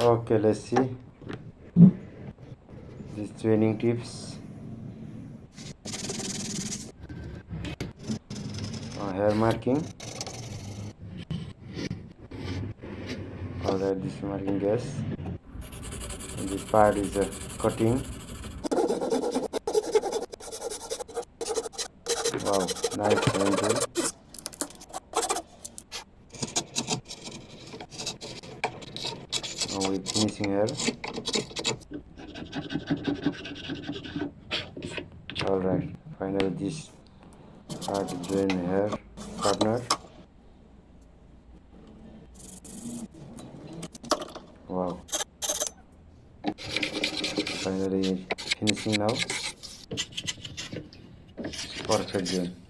Okay, let's see these training tips. Hair marking. Alright, this marking, yes. And this part is cutting. Wow, nice hand tool. Now we're finishing here. Alright, finally this part join here partner. Wow, finally finishing now. Perfect join.